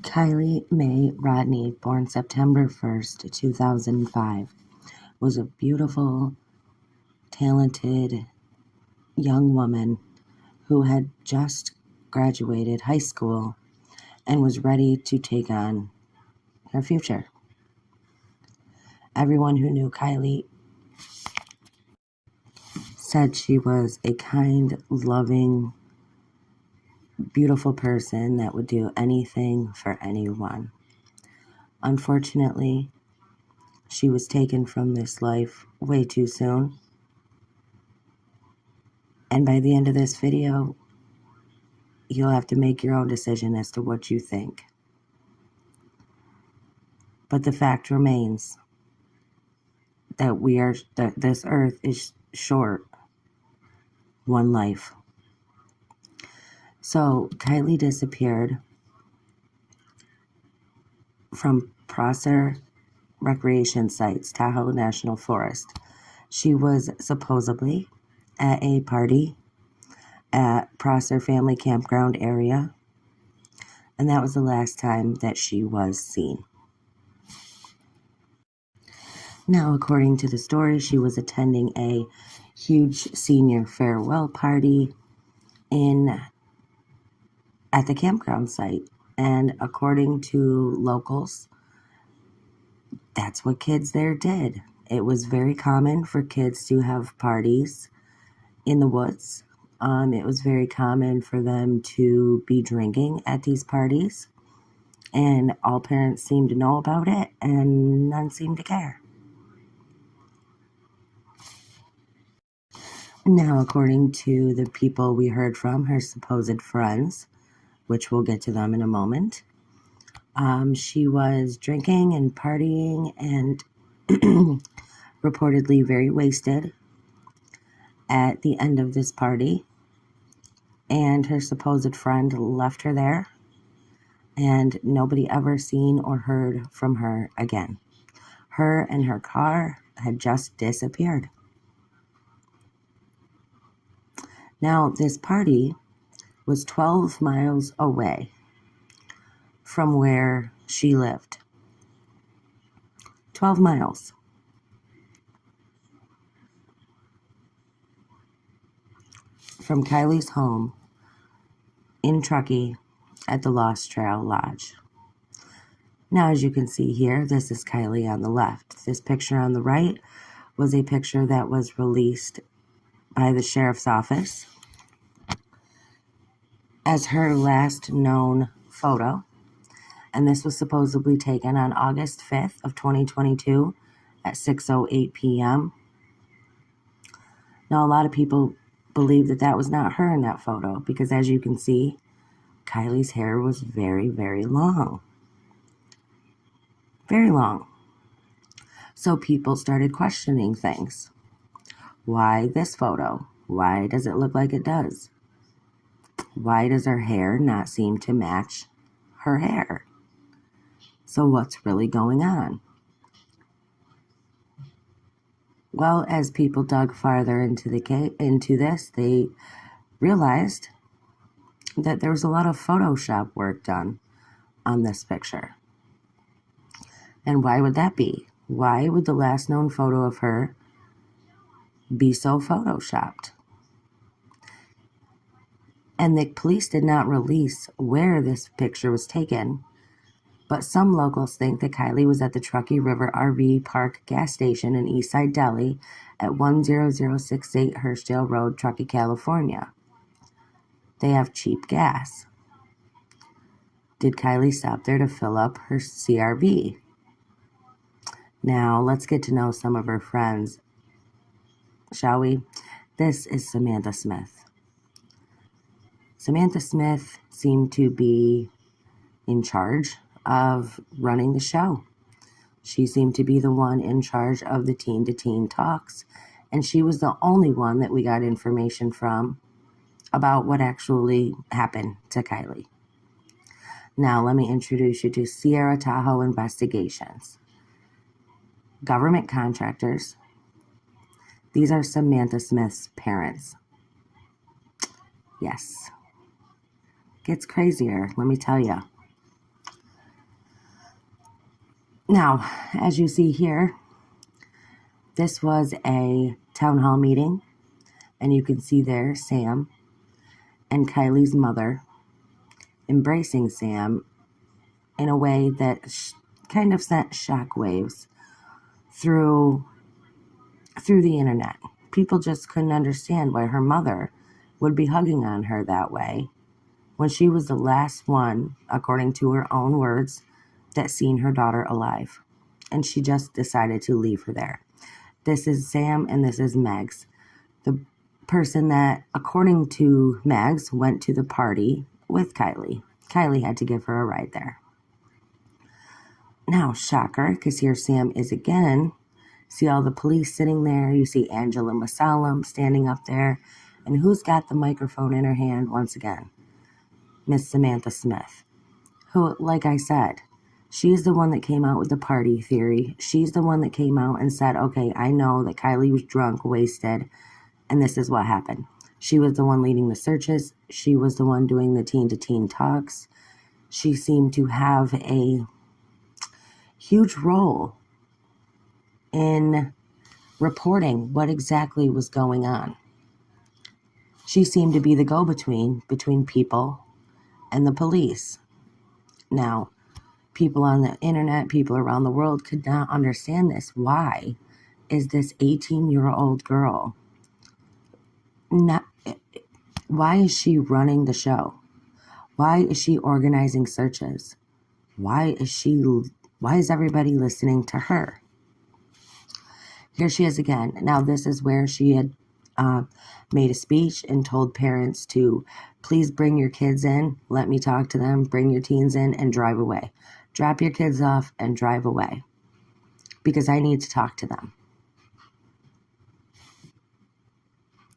Kiely Rodni, born September 1st, 2005, was a beautiful, talented young woman who had just graduated high school and was ready to take on her future. Everyone who knew Kiely said she was a kind, loving, beautiful person that would do anything for anyone. Unfortunately, she was taken from this life way too soon. And by the end of this video, you'll have to make your own decision as to what you think. But the fact remains that this earth is short one life. So Kiely disappeared from Prosser recreation sites, Tahoe National Forest. She was supposedly at a party at Prosser Family Campground area, and that was the last time that she was seen. Now, according to the story, she was attending a huge senior farewell party at the campground site, and according to locals, that's what kids there did. It was very common for kids to have parties in the woods. It was very common for them to be drinking at these parties, and all parents seemed to know about it, and none seemed to care. Now, according to the people we heard from, her supposed friends, which we'll get to them in a moment, she was drinking and partying and reportedly very wasted at the end of this party, and her supposed friend left her there, and nobody ever seen or heard from her again. Her and her car had just disappeared. Now, this party was 12 miles away from where she lived. 12 miles. From Kiely's home in Truckee at the Lost Trail Lodge. Now, as you can see here, this is Kiely on the left. This picture on the right was a picture that was released by the sheriff's office as her last known photo. And this was supposedly taken on August 5th of 2022 at 6:08 p.m. Now, a lot of people believe that that was not her in that photo because, as you can see, Kiely's hair was very, very long. Very long. So people started questioning things. Why this photo? Why does it look like it does? Why does her hair not seem to match her hair? So what's really going on? Well, as people dug farther into this, they realized that there was a lot of Photoshop work done on this picture. And why would that be? Why would the last known photo of her be so Photoshopped? And the police did not release where this picture was taken, but some locals think that Kiely was at the Truckee River RV Park gas station in Eastside Delhi at 10068 Hurstdale Road, Truckee, California. They have cheap gas. Did Kiely stop there to fill up her CRV? Now, let's get to know some of her friends, shall we? This is Samantha Smith. Samantha Smith seemed to be in charge of running the show. She seemed to be the one in charge of the teen-to-teen talks, and she was the only one that we got information from about what actually happened to Kiely. Now, let me introduce you to Sierra Tahoe Investigations. Government contractors. These are Samantha Smith's parents. Yes. Gets crazier, let me tell you. Now, as you see here, this was a town hall meeting, and you can see there Sam and Kiely's mother embracing Sam in a way that kind of sent shockwaves through the internet. People just couldn't understand why her mother would be hugging on her that way when she was the last one, according to her own words, that seen her daughter alive. And she just decided to leave her there. This is Sam and this is Megs. The person that, according to Megs, went to the party with Kiely. Kiely had to give her a ride there. Now, shocker, because here Sam is again. See all the police sitting there. You see Angela Masalam standing up there. And who's got the microphone in her hand once again? Miss Samantha Smith, who, like I said, she's the one that came out with the party theory. She's the one that came out and said, okay, I know that Kiely was drunk, wasted, and this is what happened. She was the one leading the searches. She was the one doing the teen-to-teen talks. She seemed to have a huge role in reporting what exactly was going on. She seemed to be the go-between between people and the police. Now, people on the internet, people around the world could not understand this. Why is this 18-year-old girl why is she running the show? Why is she organizing searches? Why is everybody listening to her? Here she is again. Now, this is where she had made a speech and told parents to please bring your kids in, let me talk to them, bring your teens in and drive away. Drop your kids off and drive away because I need to talk to them.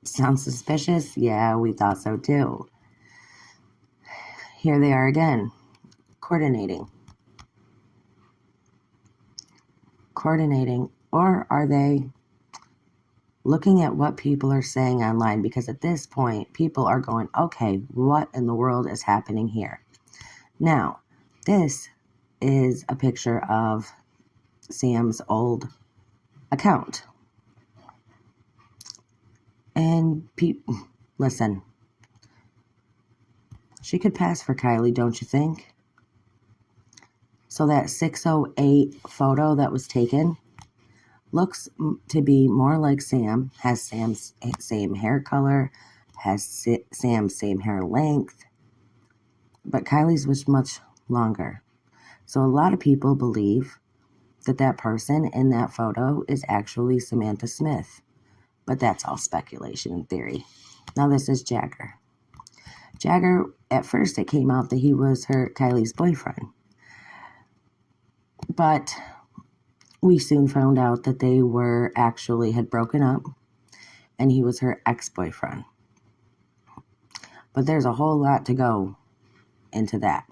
Sounds suspicious? Yeah, we thought so too. Here they are again, coordinating. Or are they looking at what people are saying online? Because at this point, people are going, okay, what in the world is happening here? Now, this is a picture of Sam's old account. And listen, she could pass for Kiely, don't you think? So that 608 photo that was taken looks to be more like Sam, has Sam's same hair color, has Sam's same hair length, but Kiely's was much longer. So a lot of people believe that that person in that photo is actually Samantha Smith, but that's all speculation and theory. Now this is Jagger. Jagger, at first it came out that he was Kiely's boyfriend, but we soon found out that they had broken up and he was her ex-boyfriend. But there's a whole lot to go into that.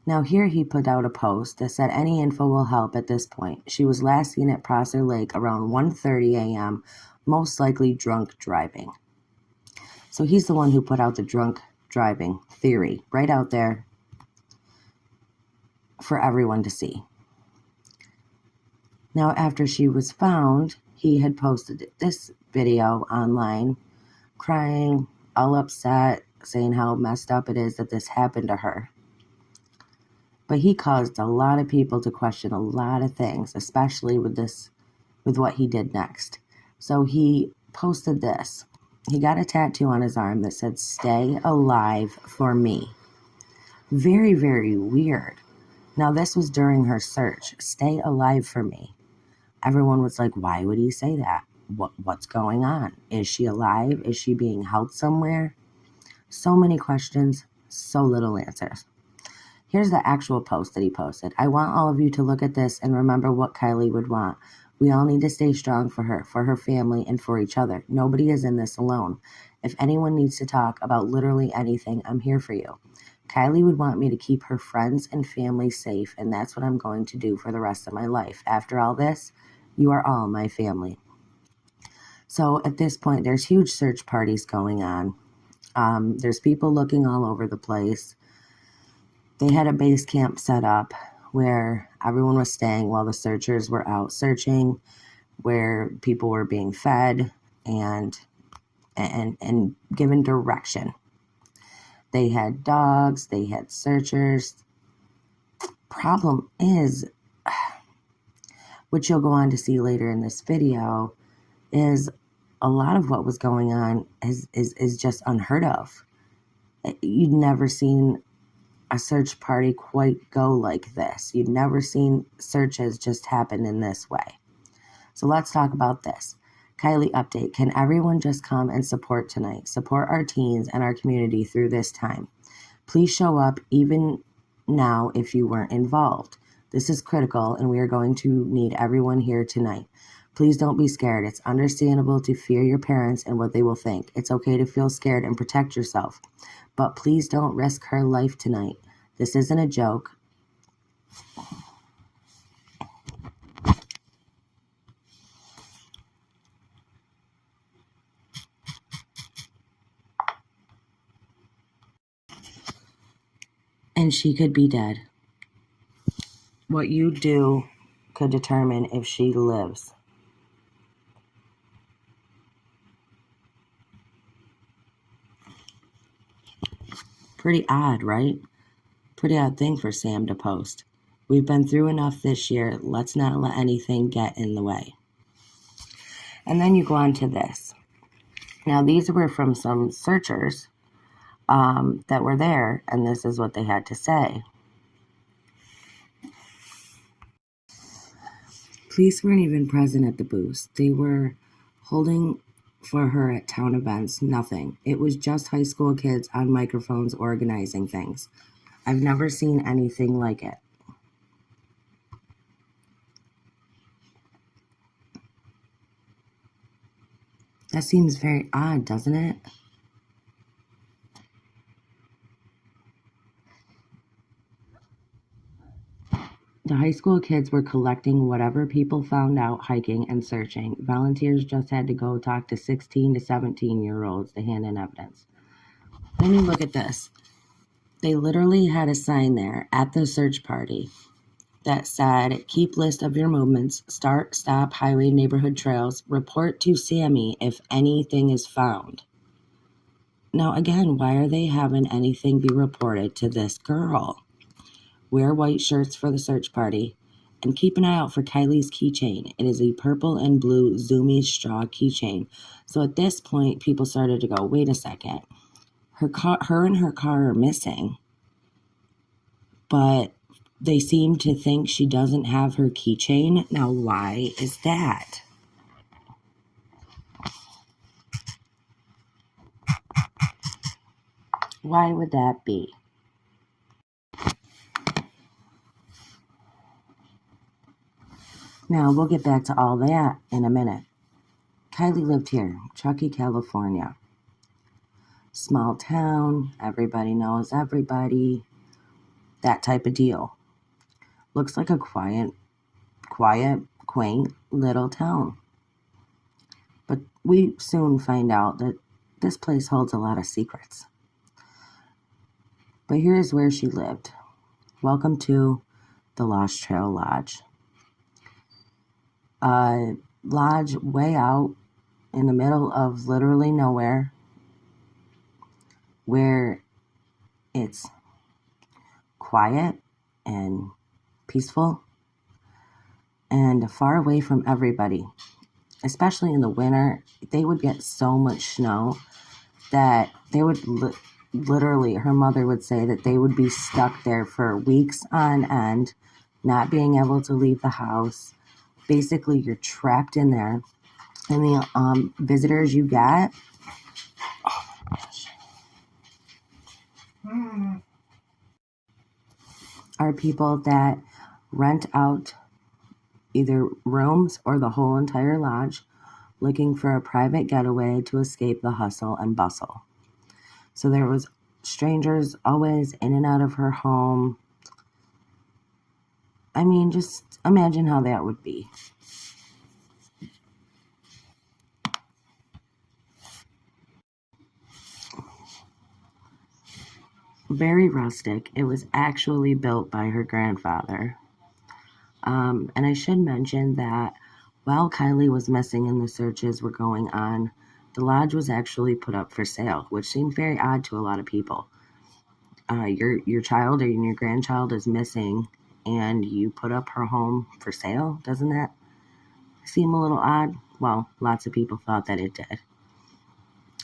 Now here he put out a post that said any info will help at this point. She was last seen at Prosser Lake around 1:30 a.m., most likely drunk driving. So he's the one who put out the drunk driving theory right out there for everyone to see. Now, after she was found, he had posted this video online, crying, all upset, saying how messed up it is that this happened to her. But he caused a lot of people to question a lot of things, especially with what he did next. So he posted this. He got a tattoo on his arm that said, "Stay alive for me." Very, very weird. Now, this was during her search. Stay alive for me. Everyone was like, why would he say that? What's going on? Is she alive? Is she being held somewhere? So many questions, so little answers. Here's the actual post that he posted. I want all of you to look at this and remember what Kiely would want. We all need to stay strong for her family, and for each other. Nobody is in this alone. If anyone needs to talk about literally anything, I'm here for you. Kiely would want me to keep her friends and family safe, and that's what I'm going to do for the rest of my life. After all this, you are all my family. So at this point, there's huge search parties going on. There's people looking all over the place. They had a base camp set up where everyone was staying while the searchers were out searching, where people were being fed and given direction. They had dogs, they had searchers. Problem is, which you'll go on to see later in this video, is a lot of what was going on is just unheard of. You'd never seen a search party quite go like this. You'd never seen searches just happen in this way. So let's talk about this. Kiely update. Can everyone just come and support tonight? Support our teens and our community through this time. Please show up even now if you weren't involved. This is critical and we are going to need everyone here tonight. Please don't be scared. It's understandable to fear your parents and what they will think. It's okay to feel scared and protect yourself. But please don't risk her life tonight. This isn't a joke. And she could be dead. What you do could determine if she lives. Pretty odd, right? Pretty odd thing for Sam to post. We've been through enough this year. Let's not let anything get in the way. And then you go on to this. Now, these were from some searchers that were there, and this is what they had to say. Police weren't even present at the booth. They were holding for her at town events, nothing. It was just high school kids on microphones organizing things. I've never seen anything like it. That seems very odd, doesn't it? The high school kids were collecting whatever people found out hiking and searching. Volunteers just had to go talk to 16 to 17-year-olds to hand in evidence. Then you look at this. They literally had a sign there at the search party that said, keep list of your movements, start, stop, highway, neighborhood trails, report to Sammy if anything is found. Now, again, why are they having anything be reported to this girl? Wear white shirts for the search party, and keep an eye out for Kiely's keychain. It is a purple and blue zoomy straw keychain. So at this point, people started to go, wait a second. Her and her car are missing, but they seem to think she doesn't have her keychain. Now, why is that? Why would that be? Now, we'll get back to all that in a minute. Kiely lived here, Truckee, California. Small town, everybody knows everybody, that type of deal. Looks like a quiet, quaint little town. But we soon find out that this place holds a lot of secrets. But here's where she lived. Welcome to the Lost Trail Lodge. A lodge way out in the middle of literally nowhere, where it's quiet and peaceful and far away from everybody. Especially in the winter, they would get so much snow that they would literally, her mother would say that they would be stuck there for weeks on end, not being able to leave the house. Basically, you're trapped in there. And the visitors you get, oh my gosh, are people that rent out either rooms or the whole entire lodge, looking for a private getaway to escape the hustle and bustle. So there was strangers always in and out of her home. I mean, just imagine how that would be. Very rustic. It was actually built by her grandfather. And I should mention that while Kiely was missing and the searches were going on, the lodge was actually put up for sale, which seemed very odd to a lot of people. Your child or your grandchild is missing, and you put up her home for sale. Doesn't that seem a little odd? Well, lots of people thought that it did.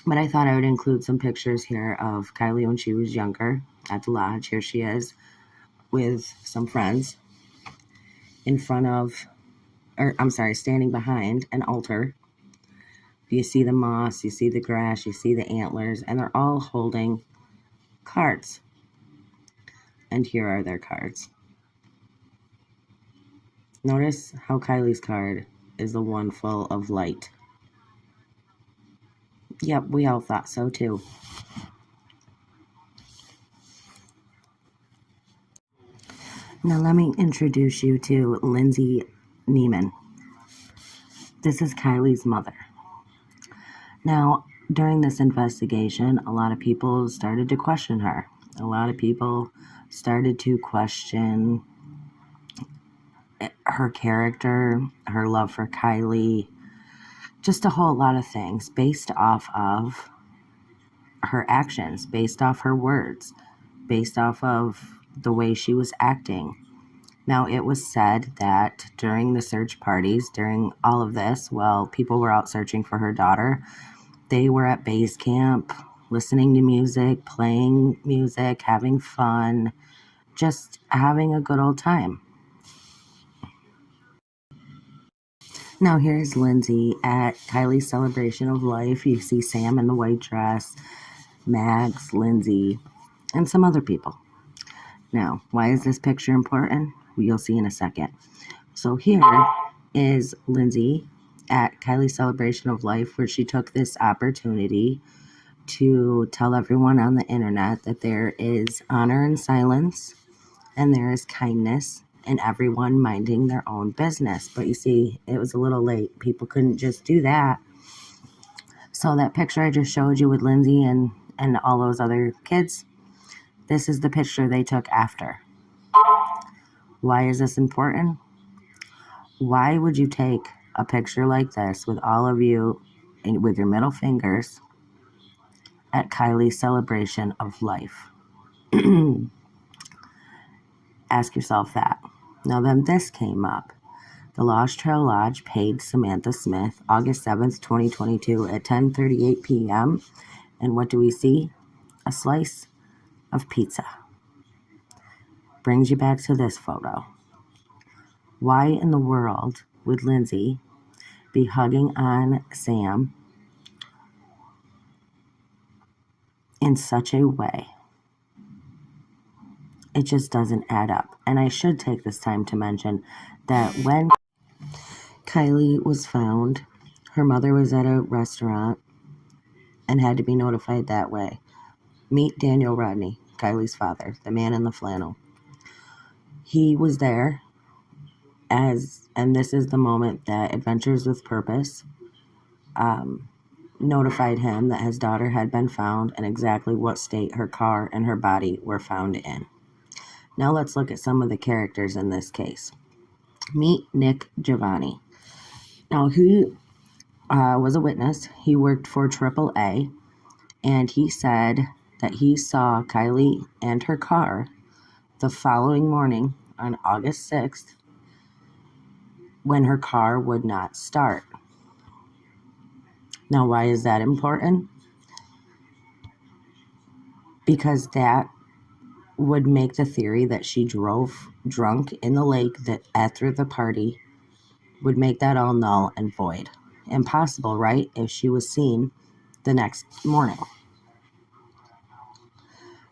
But I thought I would include some pictures here of Kiely when she was younger at the lodge. Here she is with some friends in front of, or I'm sorry, standing behind an altar. You see the moss, you see the grass, you see the antlers, and they're all holding cards. And here are their cards. Notice how Kiely's card is the one full of light. Yep, we all thought so too. Now let me introduce you to Lindsay Neiman. This is Kiely's mother. Now, during this investigation, a lot of people started to question her. A lot of people started to question her character, her love for Kiely, just a whole lot of things based off of her actions, based off her words, based off of the way she was acting. Now, it was said that during the search parties, during all of this, while people were out searching for her daughter, they were at base camp, listening to music, playing music, having fun, just having a good old time. Now, here's Lindsay at Kiely's celebration of life. You see Sam in the white dress, Max, Lindsay, and some other people. Now, why is this picture important? You'll see in a second. So here is Lindsay at Kiely's celebration of life, where she took this opportunity to tell everyone on the internet that there is honor in silence and there is kindness in everyone minding their own business. But you see, it was a little late. People couldn't just do that. So that picture I just showed you with Lindsay and all those other kids, this is the picture they took after. Why is this important? Why would you take a picture like this with all of you with your middle fingers at Kiely's celebration of life? Ask yourself that. Now then, this came up. The Lost Trail Lodge paid Samantha Smith August 7th, 2022 at 10:38 p.m. And what do we see? A slice of pizza. Brings you back to this photo. Why in the world would Lindsay be hugging on Sam in such a way? It just doesn't add up. And I should take this time to mention that when Kiely was found, her mother was at a restaurant and had to be notified that way. Meet Daniel Rodni, Kiely's father, the man in the flannel. He was there and this is the moment that Adventures with Purpose notified him that his daughter had been found and exactly what state her car and her body were found in. Now let's look at some of the characters in this case. Meet Nick Giovanni. Now, he was a witness. He worked for AAA, and he said that he saw Kiely and her car the following morning on August 6th when her car would not start. Now, why is that important? Because that would make the theory that she drove drunk in the lake that after the party would make that all null and void. Impossible, right? If she was seen the next morning.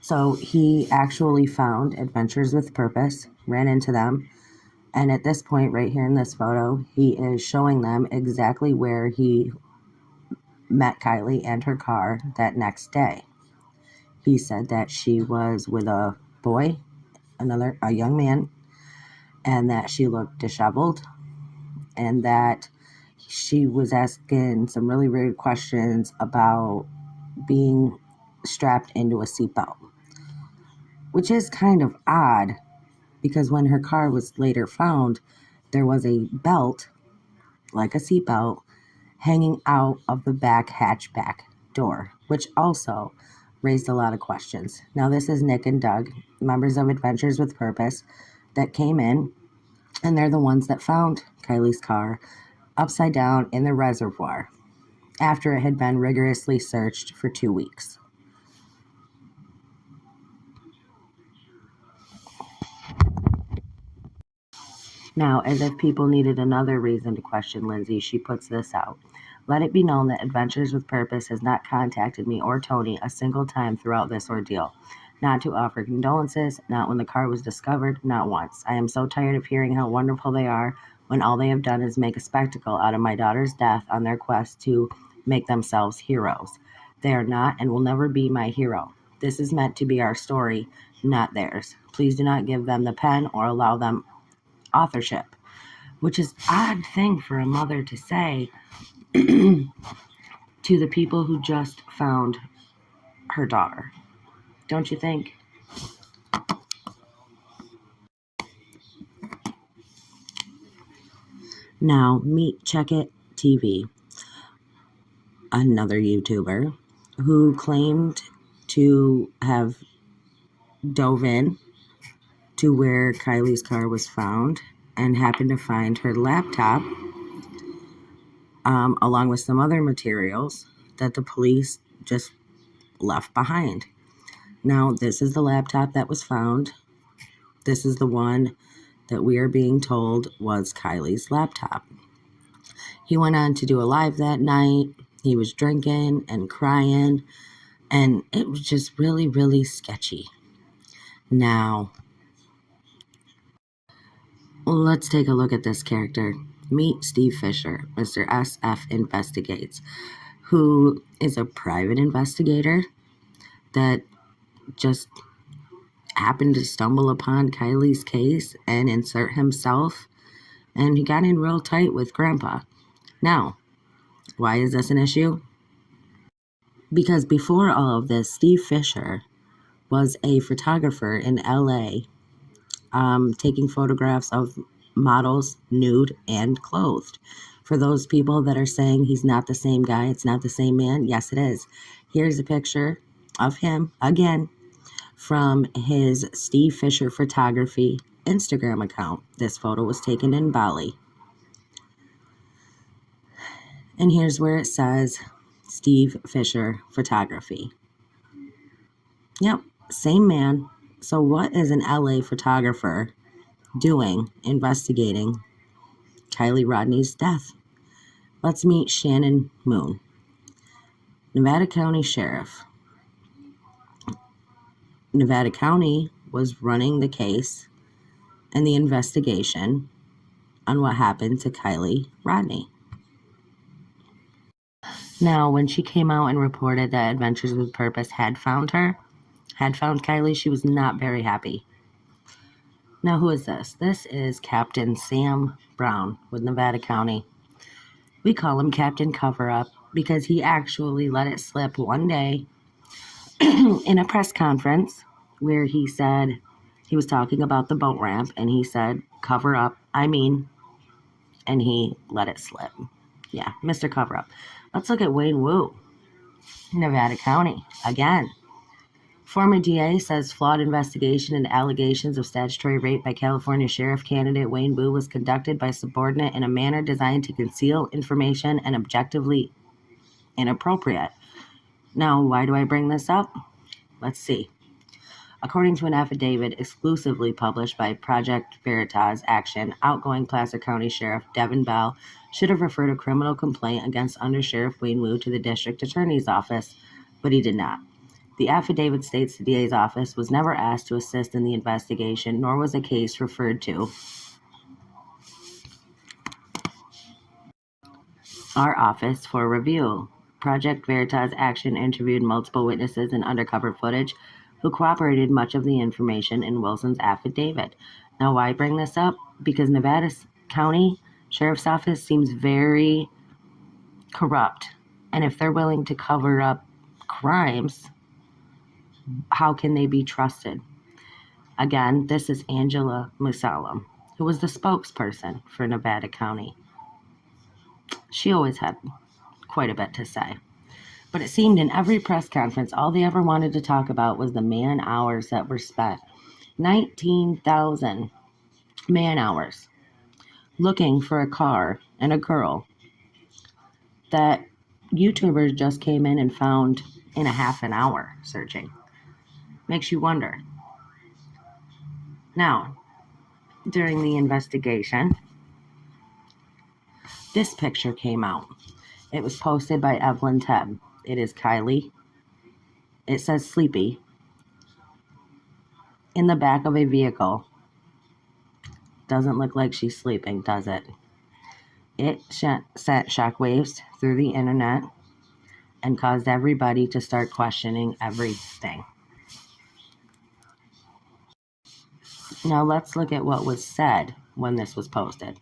So he actually found Adventures with Purpose, ran into them, and at this point right here in this photo, he is showing them exactly where he met Kiely and her car that next day. He said that she was with a boy, a young man, and that she looked disheveled, and that she was asking some really weird questions about being strapped into a seatbelt. which is kind of odd because when her car was later found, there was a belt, like a seatbelt, hanging out of the back hatchback door, which also raised a lot of questions. Now, this is Nick and Doug, members of Adventures with Purpose, that came in, and they're the ones that found Kiely's car upside down in the reservoir after it had been rigorously searched for 2 weeks. Now, as if people needed another reason to question Lindsay, she puts this out. Let it be known that Adventures with Purpose has not contacted me or Tony a single time throughout this ordeal. Not to offer condolences, not when the car was discovered, not once. I am so tired of hearing how wonderful they are when all they have done is make a spectacle out of my daughter's death on their quest to make themselves heroes. They are not and will never be my hero. This is meant to be our story, not theirs. Please do not give them the pen or allow them authorship, which is odd thing for a mother to say to the people who just found her daughter. Don't you think? Now, meet Check It TV, another YouTuber who claimed to have dove in to where Kiely's car was found and happened to find her laptop along with some other materials that the police just left behind. Now, this is the laptop that was found. This is the one that we are being told was Kiely's laptop. He went on to do a live that night. He was drinking and crying, and it was just really, really sketchy. Now, let's take a look at this character. Meet Steve Fisher, Mr. SF Investigates, who is a private investigator that just happened to stumble upon Kiely's case and insert himself, and he got in real tight with Grandpa. Now, why is this an issue? Because before all of this, Steve Fisher was a photographer in LA, taking photographs of models nude and clothed. For those people that are saying he's not the same guy, it's not the same man, yes, it is. Here's a picture of him, again, from his Steve Fisher Photography Instagram account. This photo was taken in Bali. And here's where it says Steve Fisher Photography. Yep, same man. So what is an LA photographer doing investigating Kiely Rodni's death? Let's meet Shannon Moon, Nevada County Sheriff. Nevada County was running the case and the investigation on what happened to Kiely Rodni. Now, when she came out and reported that Adventures with Purpose had found Kiely, she was not very happy. Now, who is this? This is Captain Sam Brown with Nevada County. We call him Captain Cover-Up because he actually let it slip one day in a press conference where he said he was talking about the boat ramp and he said, cover up, and he let it slip. Yeah, Mr. Cover-Up. Let's look at Wayne Wu, Nevada County, again. Former DA says flawed investigation and allegations of statutory rape by California Sheriff candidate Wayne Wu was conducted by subordinate in a manner designed to conceal information and objectively inappropriate. Now, why do I bring this up? Let's see. According to an affidavit exclusively published by Project Veritas Action, outgoing Placer County Sheriff Devin Bell should have referred a criminal complaint against Under Sheriff Wayne Wu to the District Attorney's Office, but he did not. The affidavit states the DA's office was never asked to assist in the investigation, nor was a case referred to our office for review. Project Veritas Action interviewed multiple witnesses and undercover footage who corroborated much of the information in Wilson's affidavit. Now, why bring this up? Because Nevada County Sheriff's Office seems very corrupt. And if they're willing to cover up crimes, how can they be trusted? Again, this is Angela Musalem, who was the spokesperson for Nevada County. She always had quite a bit to say. But it seemed in every press conference, all they ever wanted to talk about was the man hours that were spent. 19,000 man hours looking for a car and a girl that YouTubers just came in and found in a half an hour searching. Makes you wonder. Now, during the investigation, this picture came out. It was posted by Evelyn Tebb. It is Kiely. It says sleepy in the back of a vehicle. Doesn't look like she's sleeping, does it? It sent shockwaves through the internet and caused everybody to start questioning everything. Now let's look at what was said when this was posted.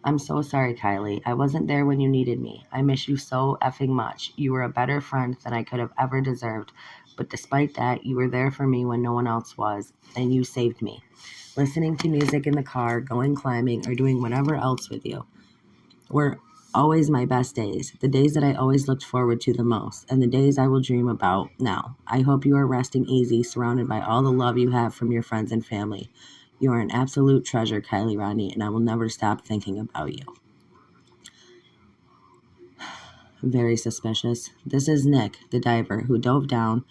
I'm so sorry, Kiely. I wasn't there when you needed me. I miss you so effing much. You were a better friend than I could have ever deserved. But despite that, you were there for me when no one else was, and you saved me. Listening to music in the car, going climbing, or doing whatever else with you were always my best days, the days that I always looked forward to the most, and the days I will dream about now. I hope you are resting easy, surrounded by all the love you have from your friends and family. You are an absolute treasure, Kiely Rodni, and I will never stop thinking about you. Very suspicious. This is Nick, the diver, who dove down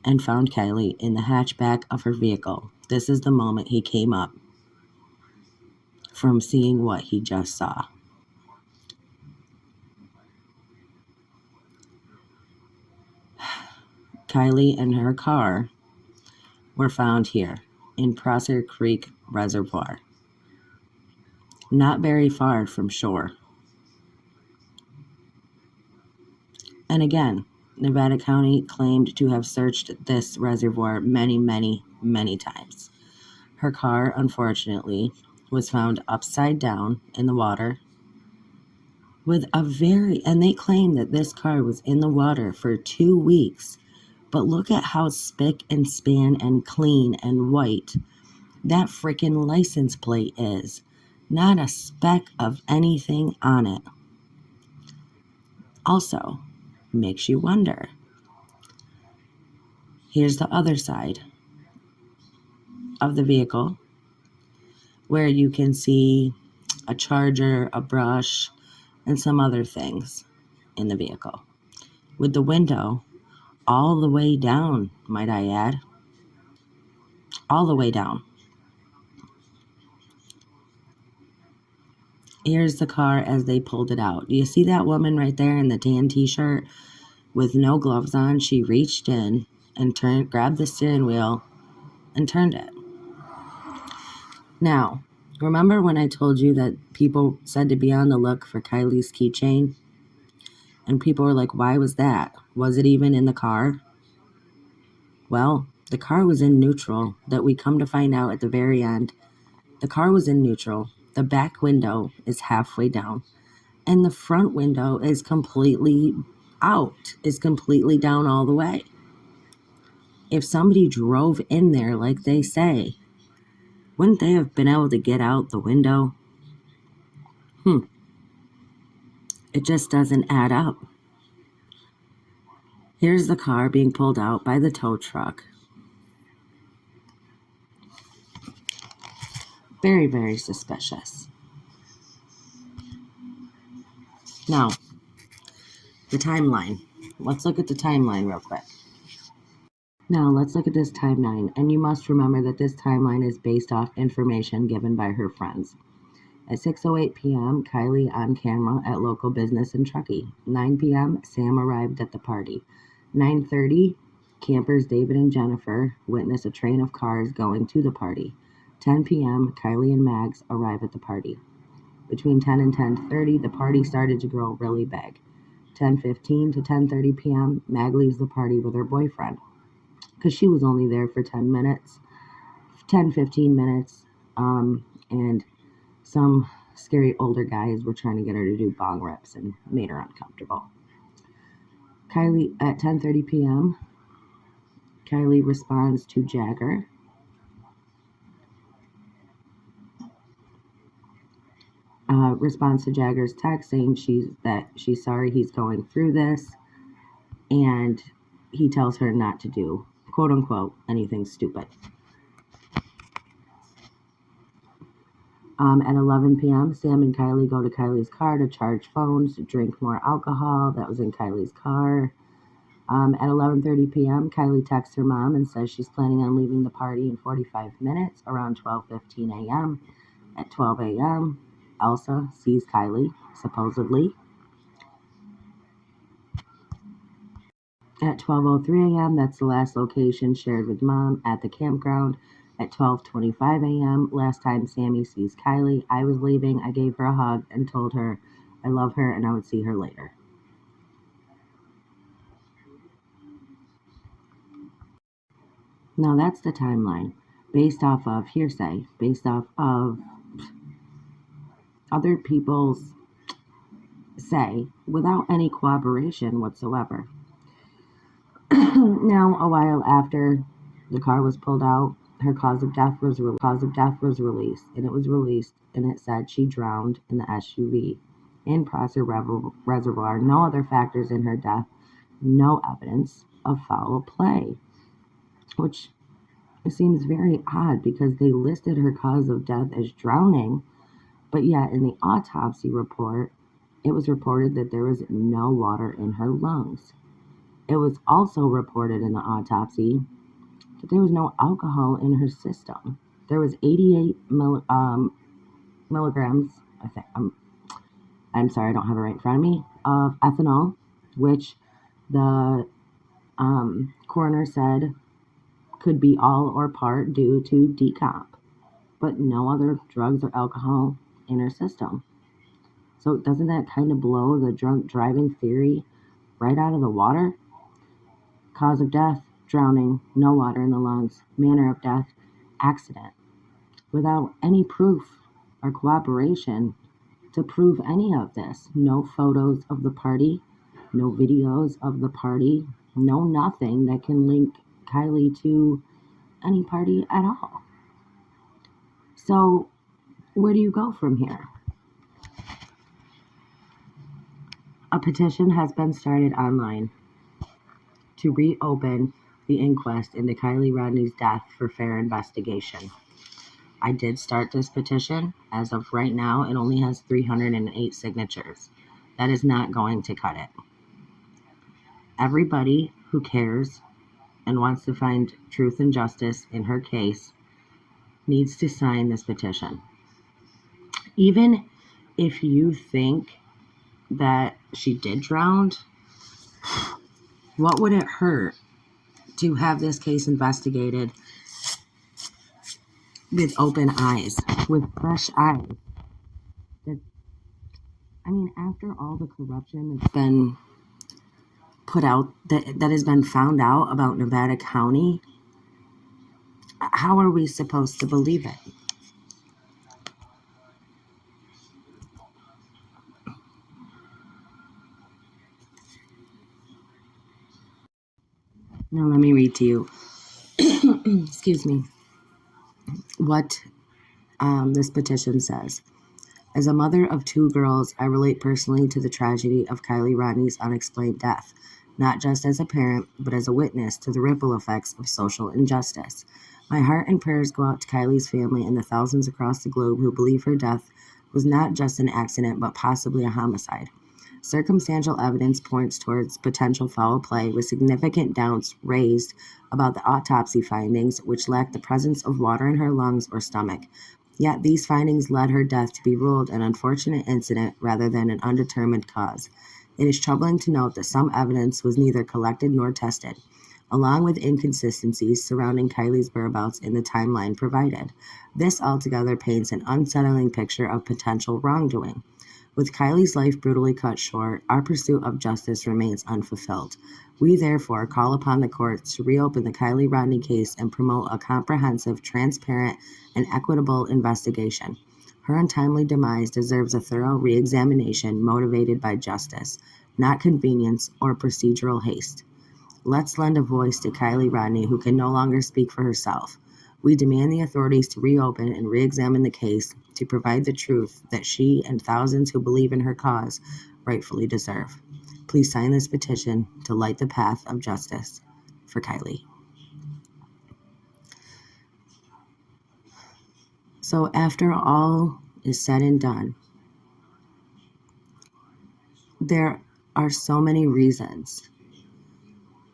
and found Kiely in the hatchback of her vehicle. This is the moment he came up from seeing what he just saw. Kiely and her car were found here in Prosser Creek Reservoir, not very far from shore. And again, Nevada County claimed to have searched this reservoir many, many, many times. Her car, unfortunately, was found upside down in the water and they claim that this car was in the water for 2 weeks. But look at how spick and span and clean and white that freaking license plate is. Not a speck of anything on it. Also, makes you wonder. Here's the other side of the vehicle where you can see a charger, a brush, and some other things in the vehicle. With the window all the way down, might I add. All the way down. Here's the car as they pulled it out. Do you see that woman right there in the tan t-shirt with no gloves on? She reached in and grabbed the steering wheel and turned it. Now, remember when I told you that people said to be on the look for Kiely's keychain? And people were like, why was that? Was it even in the car? Well, the car was in neutral, that we come to find out at the very end. The car was in neutral. The back window is halfway down. And the front window is completely out, is completely down all the way. If somebody drove in there like they say, wouldn't they have been able to get out the window? It just doesn't add up. Here's the car being pulled out by the tow truck. Very, very suspicious. Now, the timeline. Let's look at the timeline real quick. Now, let's look at this timeline, and you must remember that this timeline is based off information given by her friends. At 6:08 p.m., Kiely on camera at local business in Truckee. 9 p.m., Sam arrived at the party. 9:30, campers David and Jennifer witness a train of cars going to the party. 10 p.m., Kiely and Mags arrive at the party. Between 10 and 10:30, the party started to grow really big. 10:15 to 10:30 p.m., Mag leaves the party with her boyfriend because she was only there for 10 minutes, 10-15 minutes, and some scary older guys were trying to get her to do bong rips and made her uncomfortable. Kiely, at 10:30 p.m., Kiely responds to Jagger responds to Jagger's text saying she's sorry he's going through this, and he tells her not to do, quote unquote, anything stupid. At 11 p.m., Sam and Kiely go to Kylie's car to charge phones, to drink more alcohol that was in Kylie's car. At 11:30 p.m., Kiely texts her mom and says she's planning on leaving the party in 45 minutes, around 12:15 a.m. At 12 a.m., Elsa sees Kiely, supposedly. At 12:03 a.m., that's the last location shared with mom at the campground. At 12:25 a.m., last time Sammy sees Kiely, I was leaving. I gave her a hug and told her I love her and I would see her later. Now that's the timeline based off of hearsay, based off of other people's say without any corroboration whatsoever. Now, a while after the car was pulled out, her cause of death was released, and it was released, and it said she drowned in the SUV in Prosser Reservoir. No other factors in her death, no evidence of foul play, which seems very odd because they listed her cause of death as drowning, but yet in the autopsy report, it was reported that there was no water in her lungs. It was also reported in the autopsy that there was no alcohol in her system. There was 88 milligrams, I think, I'm sorry, I don't have it right in front of me, of ethanol, which the coroner said could be all or part due to decomp, but no other drugs or alcohol in her system. So doesn't that kind of blow the drunk driving theory right out of the water? Cause of death, drowning, no water in the lungs. Manner of death, accident. Without any proof or corroboration to prove any of this. No photos of the party, no videos of the party, no nothing that can link Kiely to any party at all. So, where do you go from here? A petition has been started online to reopen the inquest into Kiely Rodni's death for fair investigation. I did start this petition. As of right now, it only has 308 signatures. That is not going to cut it. Everybody who cares and wants to find truth and justice in her case needs to sign this petition. Even if you think that she did drown, what would it hurt to have this case investigated with open eyes, with fresh eyes? After all the corruption that's been put out, that has been found out about Nevada County, how are we supposed to believe it? Now let me read to you, excuse me, what this petition says. As a mother of two girls, I relate personally to the tragedy of Kiely Rodni's unexplained death, not just as a parent, but as a witness to the ripple effects of social injustice. My heart and prayers go out to Kiely's family and the thousands across the globe who believe her death was not just an accident, but possibly a homicide. Circumstantial evidence points towards potential foul play, with significant doubts raised about the autopsy findings, which lacked the presence of water in her lungs or stomach. Yet these findings led her death to be ruled an unfortunate incident rather than an undetermined cause. It is troubling to note that some evidence was neither collected nor tested, along with inconsistencies surrounding Kiely's whereabouts in the timeline provided. This altogether paints an unsettling picture of potential wrongdoing. With Kiely's life brutally cut short, our pursuit of justice remains unfulfilled. We therefore call upon the courts to reopen the Kiely Rodni case and promote a comprehensive, transparent, and equitable investigation. Her untimely demise deserves a thorough re-examination motivated by justice, not convenience or procedural haste. Let's lend a voice to Kiely Rodni, who can no longer speak for herself. We demand the authorities to reopen and re-examine the case to provide the truth that she and thousands who believe in her cause rightfully deserve. Please sign this petition to light the path of justice for Kiely. So after all is said and done, there are so many reasons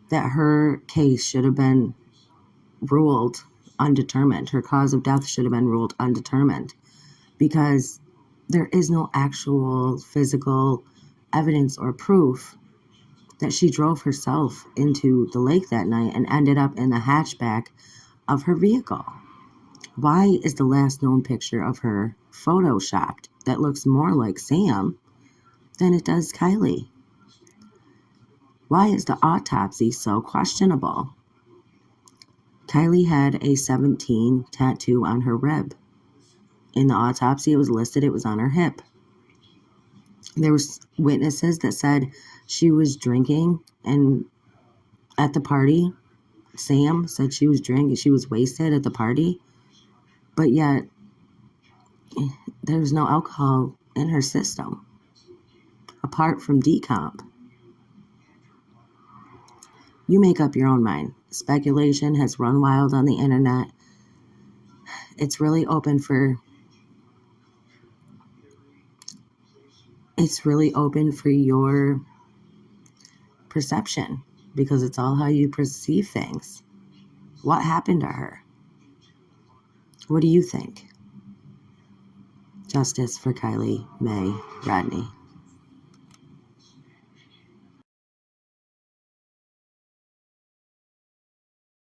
that her case should have been ruled undetermined. Her cause of death should have been ruled undetermined because there is no actual physical evidence or proof that she drove herself into the lake that night and ended up in the hatchback of her vehicle. Why is the last known picture of her photoshopped that looks more like Sam than it does Kiely? Why is the autopsy so questionable? Kiely had a 17 tattoo on her rib. In the autopsy, it was listed it was on her hip. There was witnesses that said she was drinking and at the party. Sam said she was drinking, she was wasted at the party, but yet there was no alcohol in her system apart from decomp. You make up your own mind. Speculation has run wild on the internet. It's really open for your perception because it's all how you perceive things. What happened to her? What do you think? Justice for Kiely Rodni.